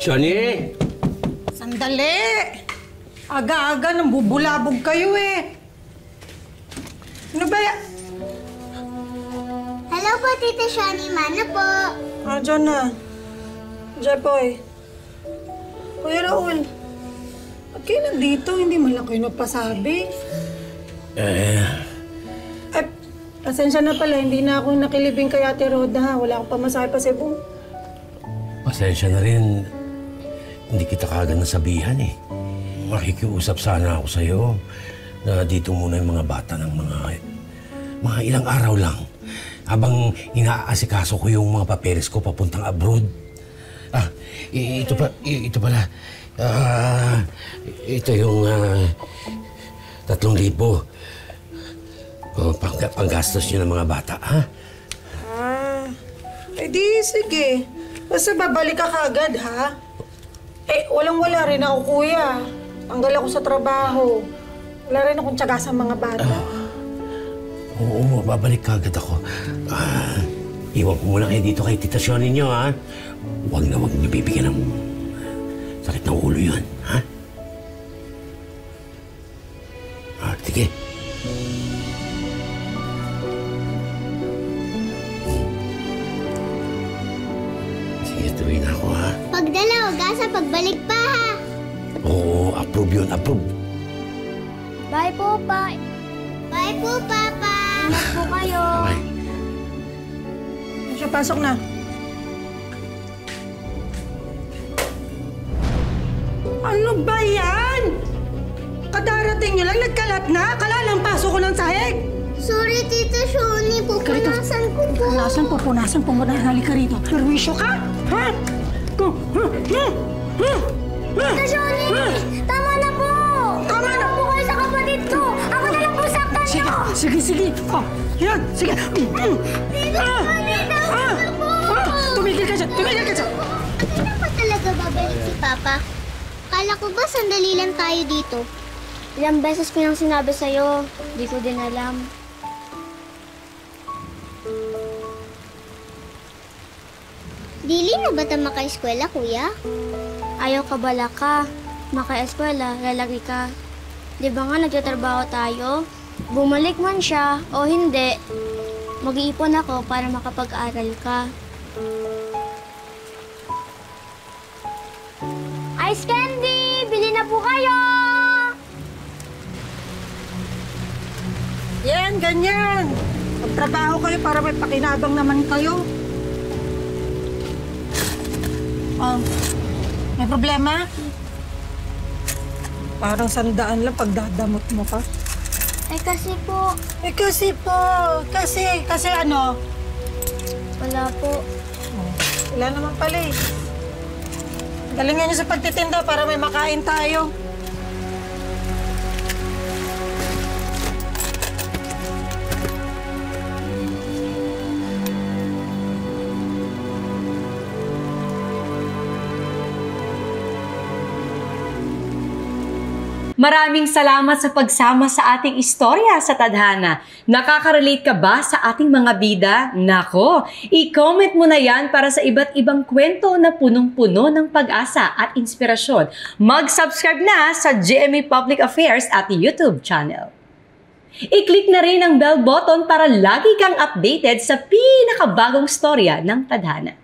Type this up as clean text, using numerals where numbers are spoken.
Johnny! Sandali! Aga-aga nang bubulabog kayo eh. Ano ba yan? Hello po, Tita Shani. Mana po? Diyan na. Jepoy. Kuya Raul, ba't kayo nandito? Hindi man lang kayo nagpasabi. Pasensya na pala. Hindi na ako nakilibing kay Ate Roda ha. Wala akong pamasahe pa Cebu. Pasensya na rin. Hindi kita kaagad nasabihan eh. Makikiusap sana ako sa'yo na dito muna yung mga bata ng mga ilang araw lang. Habang inaasikaso ko yung mga papeles ko papuntang abroad. Ito pala. Ito yung 3,000. Panggastos nyo ng mga bata, ha? Di sige. Basta babalik ka kagad, ha? Walang-wala rin ako, kuya. Tanggal ako sa trabaho. Wala rin akong tiyaga sa mga bata. Oo, babalik kagad ako. Iwan ko muna kayo dito kay Tita Shoni ninyo, ha? Huwag niyo bibigyan ng sakit ng ulo yun, ha? Sige. Sige, tuloy na ako, ha? Pagdala, ugasa, pagbalik pa, ha? Oo, approve yun, approve. Bye po, pa. Bye po, Papa. Ingat po kayo. Bye. Siya, pasok na. Ano ba yan? Kadarating nyo lang, nagkalat na. Akala lang pasok ko ng sahig. Sorry, Tita Shoni. Pupunasan ko po. Pupunasan po mo na. Halika rito. Perwisyo ka? Ha? Tita Shoni! Tama na po! Tama na po kayo sa kapatid ko! Ako na lang po saktan niyo! Sige. Yan, sige. Tita Shoni, tama na po! Tumigil ka dyan. Ano pa talaga babalik si Papa? Kala ko ba sandali lang tayo dito? Ilang beses ko nang sinabi sa'yo. Di ko din alam. Dili na ba tayo maka-eskwela, kuya? Ayaw ka bala ka. Maka-eskwela, lalaki ka. Di ba nga nagtatrabaho tayo? Bumalik man siya o hindi, mag-iipon ako para makapag-aral ka. Ice candy! Bili na po kayo! Yan, ganyan. Magtrabaho kayo para may pakinabang naman kayo. May problema? Parang 100 lang pagdadamot mo pa. Kasi ano? Wala po. Wala naman pala eh. Galingan niyo sa pagtitinda para may makain tayo. Maraming salamat sa pagsama sa ating istorya sa Tadhana. Nakaka-relate ka ba sa ating mga bida? Nako, i-comment mo na yan para sa iba't ibang kwento na punong-puno ng pag-asa at inspirasyon. Mag-subscribe na sa GMA Public Affairs at YouTube channel. I-click na rin ang bell button para lagi kang updated sa pinakabagong storya ng Tadhana.